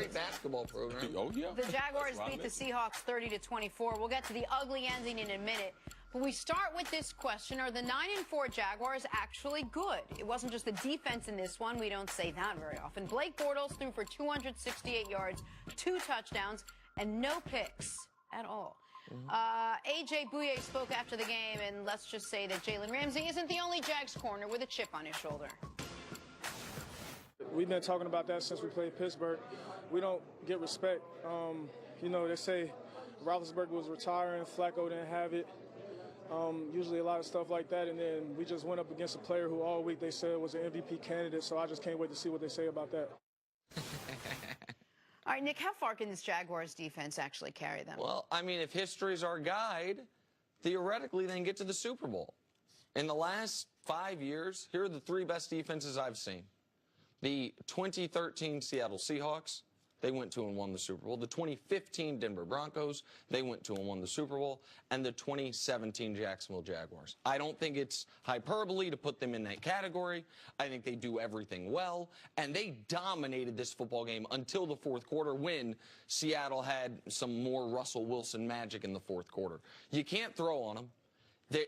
great basketball program. Oh, yeah. The Jaguars beat the Seahawks 30-24. We'll get to the ugly ending in a minute. But we start with this question. Are the 9-4 Jaguars actually good? It wasn't just the defense in this one. We don't say that very often. Blake Bortles threw for 268 yards, 2 touchdowns, and no picks at all. A.J. Bouye spoke after the game, and let's just say that Jalen Ramsey isn't the only Jags corner with a chip on his shoulder. We've been talking about that since we played Pittsburgh. We don't get respect. You know, they say Roethlisberger was retiring, Flacco didn't have it. Usually a lot of stuff like that, and then we just went up against a player who all week they said was an MVP candidate, so I just can't wait to see what they say about that. All right, Nick, how far can this Jaguars defense actually carry them? Well, I mean, if history's our guide, theoretically they can get to the Super Bowl. In the last 5 years, here are the 3 best defenses I've seen. The 2013 Seattle Seahawks, they went to and won the Super Bowl. The 2015 Denver Broncos, they went to and won the Super Bowl. And the 2017 Jacksonville Jaguars. I don't think it's hyperbole to put them in that category. I think they do everything well. And they dominated this football game until the fourth quarter when Seattle had some more Russell Wilson magic in the fourth quarter. You can't throw on them.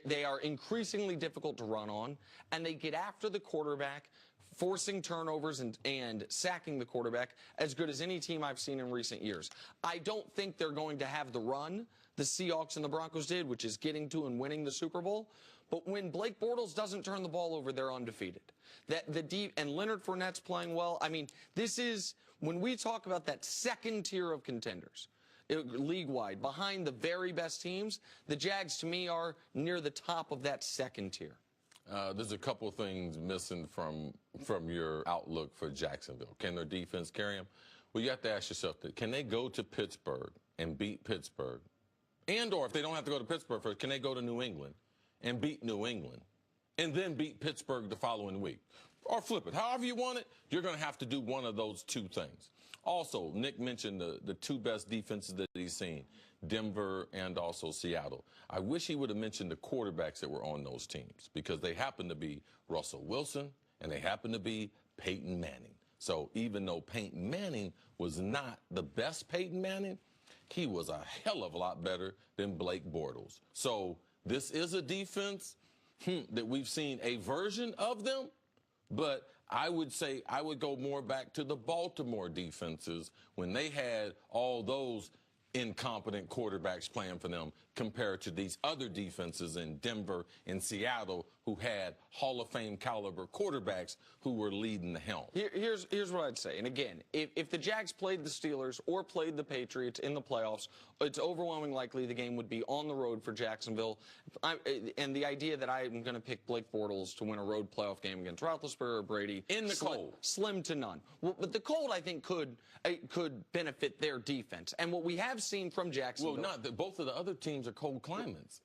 They are increasingly difficult to run on, and they get after the quarterback, forcing turnovers and sacking the quarterback as good as any team I've seen in recent years. I don't think they're going to have the run the Seahawks and the Broncos did, which is getting to and winning the Super Bowl. But when Blake Bortles doesn't turn the ball over, they're undefeated. And Leonard Fournette's playing well. I mean, this is, when we talk about that second tier of contenders, league-wide, behind the very best teams, the Jags, to me, are near the top of that second tier. There's a couple of things missing from your outlook for Jacksonville. Can their defense carry them? Well, you have to ask yourself that. Can they go to Pittsburgh and beat Pittsburgh? And/or if they don't have to go to Pittsburgh first, can they go to New England and beat New England and then beat Pittsburgh the following week? Or flip it. However you want it, you're going to have to do one of those 2 things. Also, Nick mentioned the 2 best defenses that he's seen, Denver and also Seattle. I wish he would have mentioned the quarterbacks that were on those teams because they happen to be Russell Wilson and they happen to be Peyton Manning. So even though Peyton Manning was not the best Peyton Manning, he was a hell of a lot better than Blake Bortles. So this is a defense that we've seen a version of them. But I would say I would go more back to the Baltimore defenses when they had all those incompetent quarterbacks playing for them compared to these other defenses in Denver and Seattle who had Hall of Fame caliber quarterbacks who were leading the helm. Here's what I'd say. And again, if the Jags played the Steelers or played the Patriots in the playoffs, it's overwhelmingly likely the game would be on the road for Jacksonville. And the idea that I'm going to pick Blake Bortles to win a road playoff game against Roethlisberger or Brady in the cold, slim to none. Well, but the cold, I think, could benefit their defense. And what we have seen from Jacksonville. Well, both of the other teams are cold climates.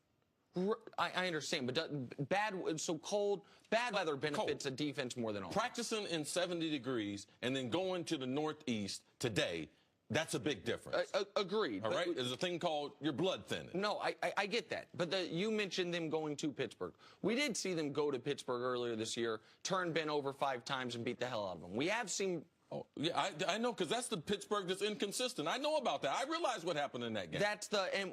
I understand, but bad weather benefits a defense more than all. Practicing in 70 degrees and then going to the Northeast today, that's a big difference. Agreed. All right? There's a thing called your blood thinning. No, I get that. But you mentioned them going to Pittsburgh. We did see them go to Pittsburgh earlier this year, turn Ben over 5 times and beat the hell out of them. We have seen... Oh, yeah, I know, because that's the Pittsburgh that's inconsistent. I know about that. I realize what happened in that game.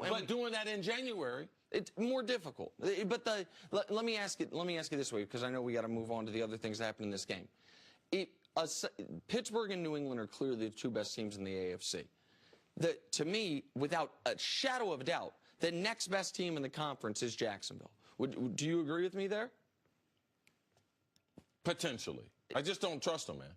But doing that in January, it's more difficult. But let me ask you this way, because I know we got to move on to the other things that happened in this game. Pittsburgh and New England are clearly the 2 best teams in the AFC. To me, without a shadow of a doubt, the next best team in the conference is Jacksonville. Do you agree with me there? Potentially. I just don't trust them, man.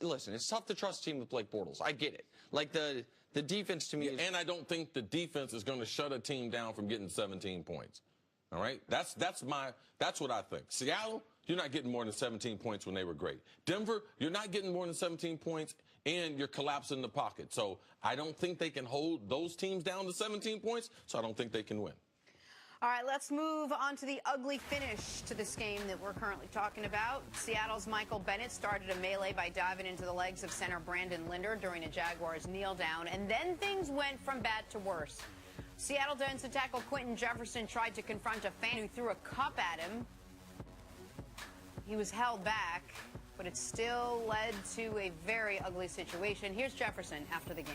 Listen, it's tough to trust a team with Blake Bortles. I get it. Like the defense to me is... And I don't think the defense is going to shut a team down from getting 17 points. All right? That's what I think. Seattle, you're not getting more than 17 points when they were great. Denver, you're not getting more than 17 points and you're collapsing the pocket. So I don't think they can hold those teams down to 17 points, so I don't think they can win. All right, let's move on to the ugly finish to this game that we're currently talking about. Seattle's Michael Bennett started a melee by diving into the legs of center Brandon Linder during a Jaguars kneel down, and then things went from bad to worse. Seattle defensive tackle Quentin Jefferson tried to confront a fan who threw a cup at him. He was held back. but it still led to a very ugly situation. Here's Jefferson after the game.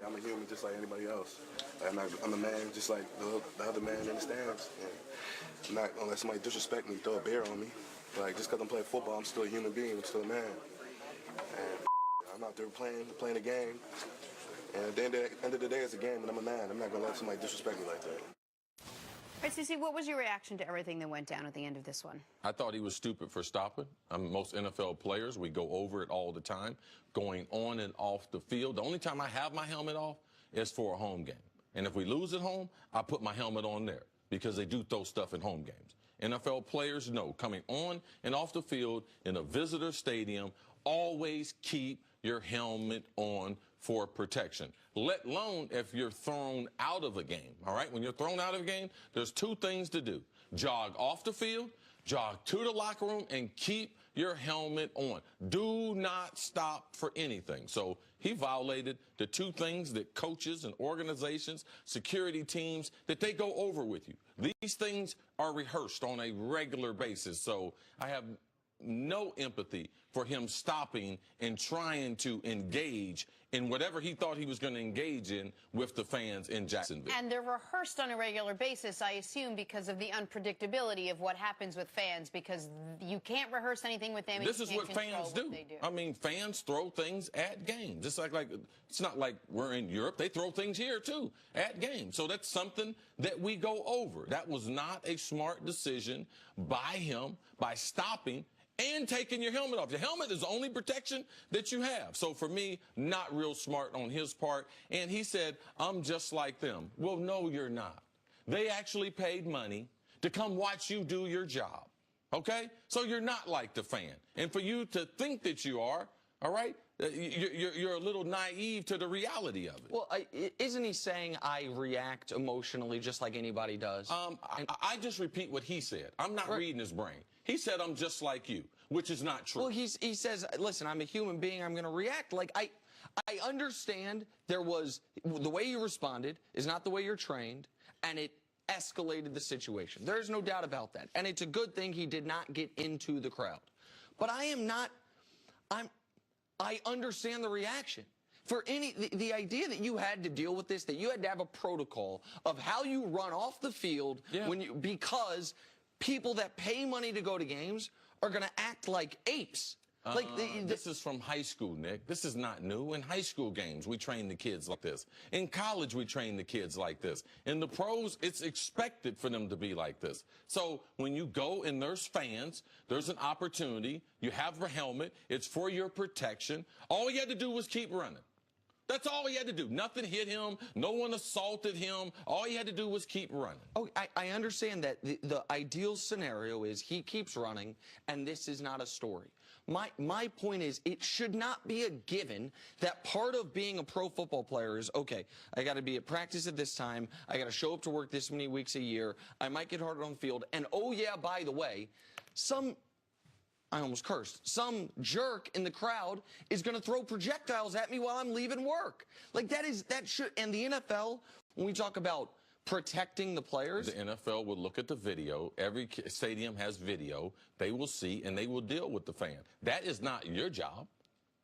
I'm a human just like anybody else. I'm a man just like the other man in the stands. And I'm not gonna let somebody disrespect me, throw a bear on me. Like, just because I'm playing football, I'm still a human being, I'm still a man. And I'm out there playing a game. And at the end of the day, it's a game, and I'm a man. I'm not gonna let somebody disrespect me like that. All right, Cece, what was your reaction to everything that went down at the end of this one? I thought he was stupid for stopping. Most NFL players, we go over it all the time, going on and off the field. The only time I have my helmet off is for a home game. And if we lose at home, I put my helmet on there because they do throw stuff in home games. NFL players know coming on and off the field in a visitor stadium, always keep your helmet on for protection, let alone if you're thrown out of a game, all right? When you're thrown out of a game, there's two things to do. Jog off the field, jog to the locker room, and keep your helmet on. Do not stop for anything. So he violated the two things that coaches and organizations, security teams, that they go over with you. These things are rehearsed on a regular basis. So I have no empathy for him stopping and trying to engage in whatever he thought he was going to engage in with the fans in Jacksonville. And they're rehearsed on a regular basis, I assume, because of the unpredictability of what happens with fans, because you can't rehearse anything with them. This is what fans do. I mean, fans throw things at games. It's like it's not like we're in Europe. They throw things here, too, at games. So that's something that we go over. That was not a smart decision by him, by stopping and taking your helmet off. Your helmet is the only protection that you have. So for me, not real smart on his part. And he said, I'm just like them. Well, no, you're not. They actually paid money to come watch you do your job. Okay? So you're not like the fan. And for you to think that you are, all right, you're a little naive to the reality of it. Well, isn't he saying I react emotionally just like anybody does? I just repeat what he said. I'm not reading his brain. He said, I'm just like you, which is not true. Well, he says, listen, I'm a human being. I'm going to react. Like, I understand the way you responded is not the way you're trained, and it escalated the situation. There's no doubt about that. And it's a good thing he did not get into the crowd. But I understand the reaction. For the idea that you had to deal with this, that you had to have a protocol of how you run off the field because people that pay money to go to games are going to act like apes. This is from high school, Nick. This is not new. In high school games, we train the kids like this. In college, we train the kids like this. In the pros, it's expected for them to be like this. So when you go and there's fans, there's an opportunity. You have a helmet. It's for your protection. All you had to do was keep running. That's all he had to do. Nothing hit him. No one assaulted him. All he had to do was keep running. Oh, I understand that the ideal scenario is he keeps running, and this is not a story. My point is, it should not be a given that part of being a pro football player is, okay, I got to be at practice at this time. I got to show up to work this many weeks a year. I might get hurt on the field. And, oh, yeah, by the way, I almost cursed. Some jerk in the crowd is going to throw projectiles at me while I'm leaving work. Like, and the NFL, when we talk about protecting the players. The NFL will look at the video. Every stadium has video. They will see, and they will deal with the fan. That is not your job,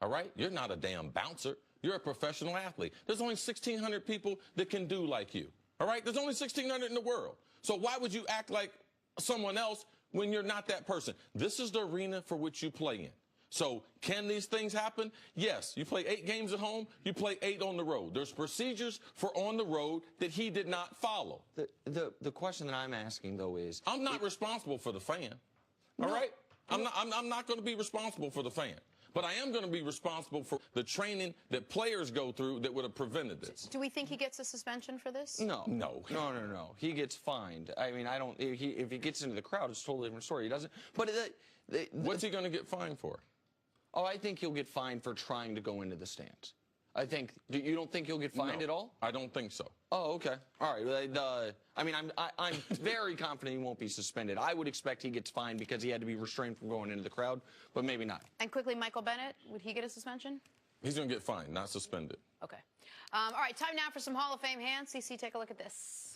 all right? You're not a damn bouncer. You're a professional athlete. There's only 1,600 people that can do like you, all right? There's only 1,600 in the world. So why would you act like someone else when you're not that person? This is the arena for which you play in. So can these things happen? Yes. You play 8 games at home. You play 8 on the road. There's procedures for on the road that he did not follow. The question that I'm asking, though, is... I'm not responsible for the fan. All right? I'm not going to be responsible for the fan. But I am going to be responsible for the training that players go through that would have prevented this. Do we think he gets a suspension for this? No. No. No. He gets fined. I mean, if he gets into the crowd, it's a totally different story. He doesn't. But what's he going to get fined for? Oh, I think he'll get fined for trying to go into the stands. I think. You don't think he'll get fined at all? I don't think so. Oh, okay. All right. I mean, I'm very confident he won't be suspended. I would expect he gets fined because he had to be restrained from going into the crowd, but maybe not. And quickly, Michael Bennett, would he get a suspension? He's going to get fined, not suspended. Okay. All right, time now for some Hall of Fame hands. CC, take a look at this.